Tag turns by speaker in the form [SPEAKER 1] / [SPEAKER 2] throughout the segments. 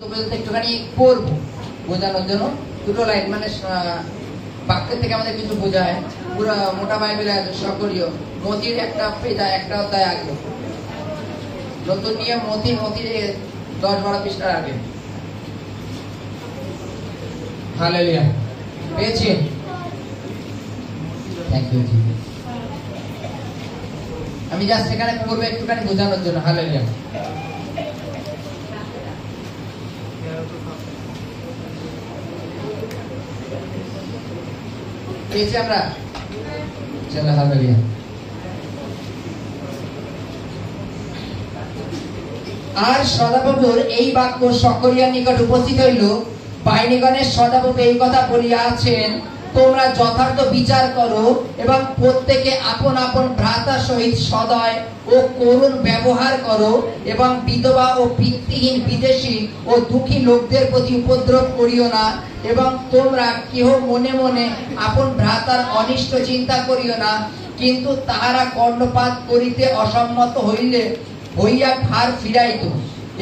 [SPEAKER 1] পর্যন্ত একটুখানি পড়বো বোঝানোর জন্য। দুটো লাইন মানে বাক্যের থেকে আমাদের কিছু বোঝায়। পুরো মোটা বাইবেলে সকলীয় মতির একটা পেজা একটা অধ্যায় আগে, নতুন নিয়ম মতির 10-12 পৃষ্ঠার আগে। হালেলুয়া, পেয়েছি? Thank you. আমি জাস্ট সেখানে পড়বো একটুখানি বোঝানোর জন্য। হালেলুয়া। পেয়েছি আমরা? চলো হালেলুয়া। আর সদাপ্রভুর এই বাক্য সকলিয়ার নিকট উপস্থিত হইল। বাহিনীগণের সদাপ্রভু এই কথা বলিয়াছেন, তোমরা যথার্থ বিচার করো এবং প্রত্যেকে আপন আপন ভ্রাতার সহিত সদয় ও করুণ ব্যবহার করো এবং বিধবা ও পিতৃহীন বিদেশী ও দুঃখী লোকদের প্রতি উপদ্রব করিও না, এবং তোমরা কেহ মনে মনে আপন ভ্রাতার অনিষ্ট চিন্তা করিও না, কিন্তু তাহারা কর্ণপাত করিতে অসম্মত হইয়া ঘাড় ফিরাইত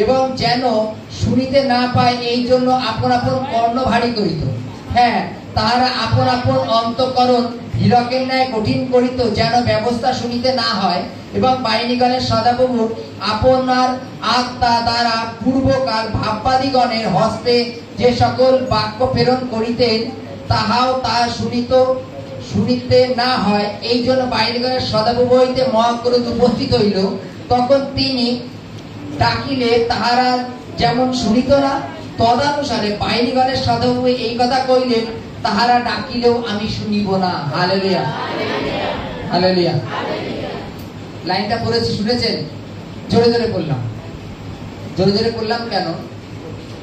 [SPEAKER 1] এবং যেন শুনিতে না পায় এই জন্য আপন আপন কর্ণ ভারী করিত। হ্যাঁ, তাহারা আপন আপন অন্তঃকরণ হীরকের ন্যায় কঠিন করিত যেন ব্যবস্থা শুনিতে না হয়, এবং বাহিনীগণের সদাপ্রভু আপনার আত্মা দ্বারা পূর্বকাল ভাববাদীগণের হস্তে যে সকল বাক্য প্রেরণ করিতেন তাহাও তা শুনিতে না হয়, এই জন্য বাহিনীগণের সদাপ্রভু হইতে মহাক্রোধ উপস্থিত হইল। তখন তিনি ডাকিলে তাহারা যেমন শুনিত না, তদানুসারে বাহিনীগণের সদাপ্রভু এই কথা কইলেন, তাহারা ডাকিলেও আমি শুনিব না। Hallelujah, hallelujah. লাইনটা পড়েছি, শুনেছেন? জোরে জোরে বললাম। জোরে জোরে বললাম কেন?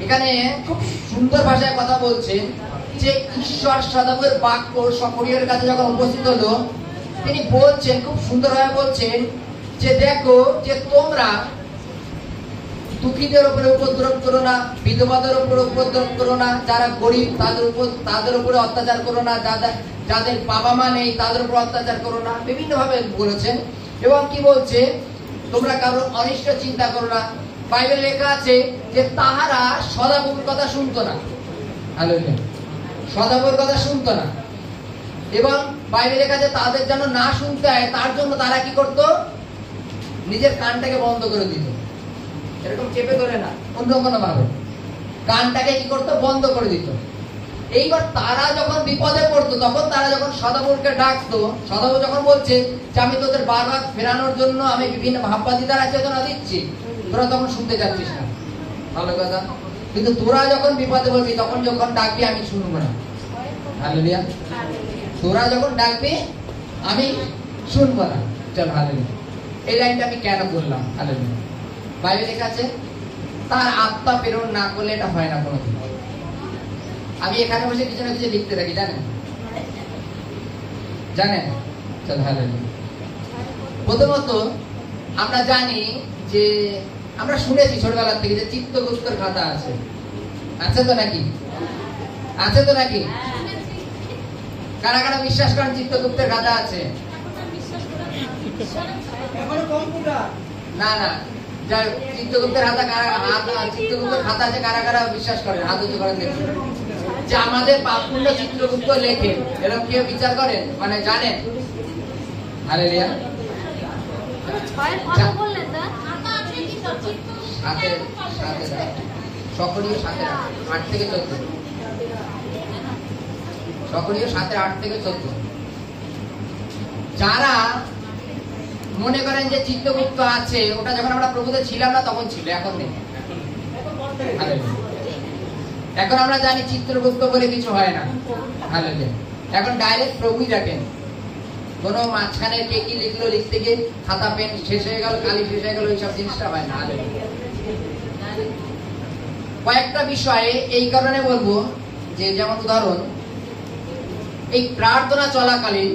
[SPEAKER 1] এখানে খুব সুন্দর ভাষায় কথা বলছেন যে ঈশ্বর সদাপ্রভুর বাক্য সকলের কাছে যখন উপস্থিত হলো, তিনি বলছেন, খুব সুন্দরভাবে বলছেন যে দেখো যে তোমরা দুঃখীদের উপরে উপদ্রব করো না, বিধবাদের উপরে উপদ্রব করো না, যারা গরিব তাদের উপরে অত্যাচার করো না, যাদের বাবা মা নেই তাদের উপর অত্যাচার করো না, বিভিন্ন ভাবে বলেছেন। এবং কি বলছে? তোমরা কারোর অনিষ্ট চিন্তা করো না। বাইবেলে লেখা আছে যে তাহারা সদাপ্রভুর কথা শুনতো না। হালেলুয়া, সদাপ্রভুর কথা শুনতো না। এবং বাইবেলে লেখা আছে তাদের যেন না শুনতে হয় তার জন্য তারা কি করত? নিজের কানটাকে বন্ধ করে দিত। এরকম চেপে ধরে না, অন্য কোনো ভাবে কানটাকে কি করতো? বন্ধ করে দিত। এইবার তারা যখন বিপদে পড়তো, তখন তারা যখন সদাপ্রভুকে ডাকতো, সদাপ্রভু যখন বলছে যে আমি তোদের বারবার ফেরানোর জন্য আমি বিভিন্ন ভাববাদী দ্বারা চেতনা দিচ্ছি, তোরা তখন শুনতে যাচ্ছিস না। ভালো কথা, কিন্তু তোরা যখন বিপদে পড়বি তখন যখন ডাকবি আমি শুনবো না। হালেলুয়া, তোরা যখন ডাকবি আমি শুনবো না। চল হালেলুয়া। এই লাইনটা আমি কেন বললাম? হালেলুয়া, বাইবেলে লেখা আছে তার আত্মা প্রেরণ না করলে এটা হয় না কোনোদিন। আমি এখানে বসে কিছু না কিছু লিখতে থাকি, জানেন? চল হালেলুয়া। প্রথমত আমরা জানি যে আমরা শুনেছি ছোটবেলা থেকে যে চিত্তগুপ্তের খাতা আছে। আছে তো নাকি? আছে তো নাকি? কারা কারা বিশ্বাস করেন চিত্তগুপ্তের খাতা আছে? না না, চিত্তগুপ্তের খাতা আছে, কারা কারা বিশ্বাস করেন? হাত উঁচু করেন দেখুন। যে আমাদের পাপপুণ্য চিত্রগুপ্ত লেখে, এরকম কেউ বিচার করেন? মানে জানেন? হালেলুয়া। সকলীয় 7-8 থেকে 14। সকলীয় 7-8 থেকে 14। যারা মনে করেন যে চিত্তগুপ্ত আছে, ওটা যখন আমরা প্রভুতে ছিলাম না তখন ছিল, এখন নেই। এখন আমরা জানি চিত্রগুপ্ত বলে কিছু হয় না। হালেলুয়া। এখন ডাইরেক্ট প্রভুই রাখেন। কোনো মাঝখানে কে কি লিখলো, লিখতে গিয়ে খাতা পেন শেষ হয়ে গেল, কালি শেষ হয়ে গেল, এইসব জিনিসটা হয় না। কয়েকটা বিষয়ে এই কারণে বলবো যে, যেমন উদাহরণ, এই প্রার্থনা চলাকালীন